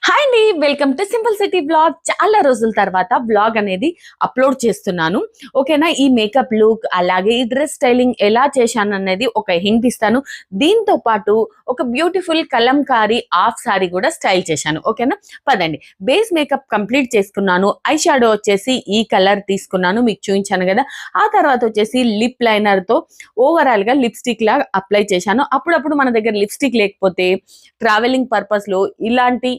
Hi అండి, welcome to simple city blog. చాలా రోజుల తర్వాత బ్లాగ్ అనేది అప్లోడ్ చేస్తున్నాను. ఓకేనా, ఈ మేకప్ లుక్ అలాగే ఈ డ్రెస్ స్టైలింగ్ ఎలా చేశాను అనేది ఒక హింట్ ఇస్తాను. దీంతో పాటు ఒక బ్యూటిఫుల్ కలంకారీ హాఫ్ సారీ కూడా స్టైల్ చేశాను. ఓకేనా, పదండి. బేస్ మేకప్ కంప్లీట్ చేసుకున్నాను. ఐ షాడో వచ్చేసి ఈ కలర్ తీసుకున్నాను, మీకు చూపించాను కదా. ఆ తర్వాత వచ్చేసి లిప్ లైనర్ తో ఓవరాల్ గా లిప్స్టిక్ లా అప్లై చేశాను. అప్పుడప్పుడు మన దగ్గర లిప్స్టిక్ లేకపోతే ట్రావెలింగ్ పర్పస్ లో ఇలాంటి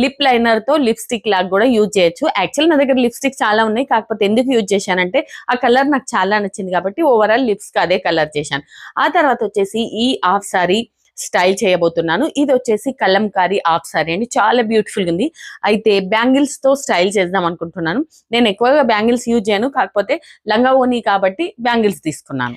లిప్ లైనర్ తో లిప్స్టిక్ లాగా కూడా యూజ్ చేయొచ్చు. యాక్చువల్ నా దగ్గర లిప్స్టిక్ చాలా ఉన్నాయి, కాకపోతే ఎందుకు యూజ్ చేశానంటే ఆ కలర్ నాకు చాలా నచ్చింది కాబట్టి ఓవరాల్ లిప్స్ కి అదే కలర్ చేశాను. ఆ తర్వాత వచ్చేసి ఈ హాఫ్ సారీ స్టైల్ చేయబోతున్నాను. ఇది వచ్చేసి కలంకారీ హాఫ్ సారీ అండి, చాలా బ్యూటిఫుల్ ఉంది. అయితే బ్యాంగిల్స్ తో స్టైల్ చేద్దాం అనుకుంటున్నాను. నేను ఎక్కువగా బ్యాంగిల్స్ యూజ్ చేయను, కాకపోతే లంగా ఓని కాబట్టి బ్యాంగిల్స్ తీసుకున్నాను.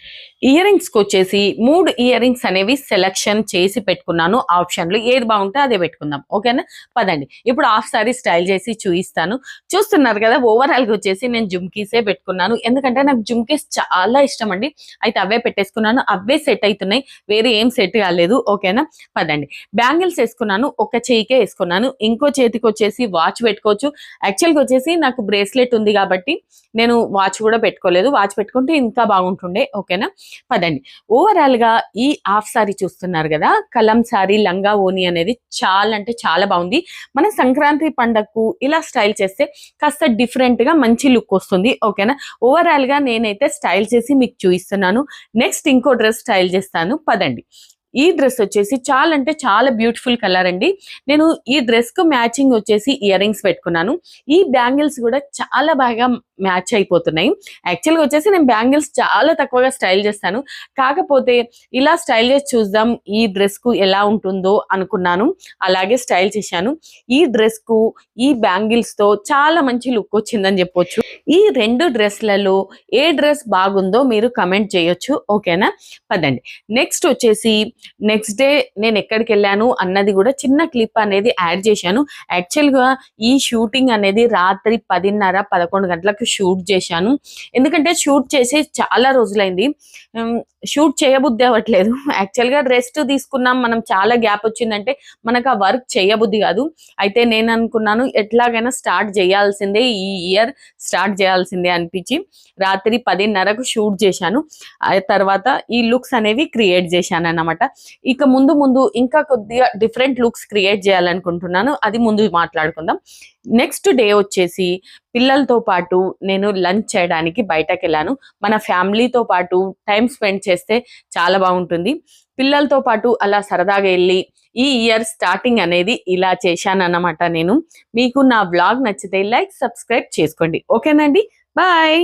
ఇయర్ రింగ్స్ కి వచ్చేసి 3 ఇయర్ రింగ్స్ అనేవి సెలెక్షన్ చేసి పెట్టుకున్నాను. ఆప్షన్లు ఏది బాగుంటే అదే పెట్టుకుందాం. ఓకేనా, పదండి. ఇప్పుడు హాఫ్ సారీ స్టైల్ చేసి చూపిస్తాను. చూస్తున్నారు కదా, ఓవరాల్ గా వచ్చేసి నేను జుమ్కీసే పెట్టుకున్నాను, ఎందుకంటే నాకు జుమ్కీస్ చాలా ఇష్టం అండి. అయితే అవే పెట్టేసుకున్నాను, అవే సెట్ అవుతున్నాయి, వేరే ఏం సెట్ కాలేదు. ఓకేనా, పదండి. బ్యాంగిల్స్ వేసుకున్నాను, ఒక చేయికే వేసుకున్నాను, ఇంకో చేతికి వచ్చేసి వాచ్ పెట్టుకోవచ్చు. యాక్చువల్గా వచ్చేసి నాకు బ్రేస్లెట్ ఉంది కాబట్టి నేను వాచ్ కూడా పెట్టుకోలేదు, వాచ్ పెట్టుకుంటే ఇంకా బాగుంటుండే. ఓకేనా, పదండి. ఓవరాల్ గా ఈ హాఫ్ సారీ చూస్తున్నారు కదా, కలం సారీ లంగా ఓని అనేది చాలా అంటే చాలా బాగుంది. మన సంక్రాంతి పండగకు ఇలా స్టైల్ చేస్తే కాస్త డిఫరెంట్ గా మంచి లుక్ వస్తుంది. ఓకేనా, ఓవరాల్ గా నేనైతే స్టైల్ చేసి మీకు చూపిస్తున్నాను. నెక్స్ట్ ఇంకో డ్రెస్ స్టైల్ చేస్తాను, పదండి. ఈ డ్రెస్ వచ్చేసి చాలా అంటే చాలా బ్యూటిఫుల్ కలర్ అండి. నేను ఈ డ్రెస్ కు మ్యాచింగ్ వచ్చేసి ఇయర్ రింగ్స్ పెట్టుకున్నాను. ఈ బ్యాంగిల్స్ కూడా చాలా బాగా మ్యాచ్ అయిపోతున్నాయి. యాక్చువల్గా వచ్చేసి నేను బ్యాంగిల్స్ చాలా తక్కువగా స్టైల్ చేస్తాను, కాకపోతే ఇలా స్టైల్ చేసి చూద్దాం ఈ డ్రెస్ కు ఎలా ఉంటుందో అనుకున్నాను, అలాగే స్టైల్ చేశాను. ఈ డ్రెస్ కు ఈ బ్యాంగిల్స్ తో చాలా మంచి లుక్ వచ్చిందని చెప్పొచ్చు. ఈ 2 డ్రెస్లలో ఏ డ్రెస్ బాగుందో మీరు కమెంట్ చేయొచ్చు. ఓకేనా, పదండి. నెక్స్ట్ వచ్చేసి నెక్స్ట్ డే నేను ఎక్కడికి వెళ్ళాను అన్నది కూడా చిన్న క్లిప్ అనేది యాడ్ చేశాను. యాక్చువల్గా ఈ షూటింగ్ అనేది రాత్రి 10:30-11 గంటలకు షూట్ చేశాను, ఎందుకంటే షూట్ చేసి చాలా రోజులైంది. షూట్ చేయబుద్ధి అవ్వట్లేదు. యాక్చువల్గా రెస్ట్ తీసుకున్నాం, మనం చాలా గ్యాప్ వచ్చిందంటే మనకు ఆ వర్క్ చేయబుద్ధి కాదు. అయితే నేను అనుకున్నాను ఎట్లాగైనా స్టార్ట్ చేయాల్సిందే, ఈ ఇయర్ స్టార్ట్ చేయాల్సిందే అనిపించి రాత్రి 10:30కు షూట్ చేశాను. ఆ తర్వాత ఈ లుక్స్ అనేవి క్రియేట్ చేశాను అన్నమాట. ఇక ముందు ముందు ఇంకా కొద్దిగా డిఫరెంట్ లుక్స్ క్రియేట్ చేయాలనుకుంటున్నాను, అది ముందు మాట్లాడుకుందాం. నెక్స్ట్ డే వచ్చేసి పిల్లలతో పాటు నేను లంచ్ చేయడానికి బయటకు వెళ్ళాను. మన ఫ్యామిలీతో పాటు టైం స్పెండ్ చేస్తే చాలా బాగుంటుంది. పిల్లలతో పాటు అలా సరదాగా వెళ్ళి ఈ ఇయర్ స్టార్టింగ్ అనేది ఇలా చేశాను అన్నమాట. నేను మీకు నా వ్లాగ్ నచ్చితే లైక్ సబ్స్క్రైబ్ చేసుకోండి. ఓకేనండి, బాయ్.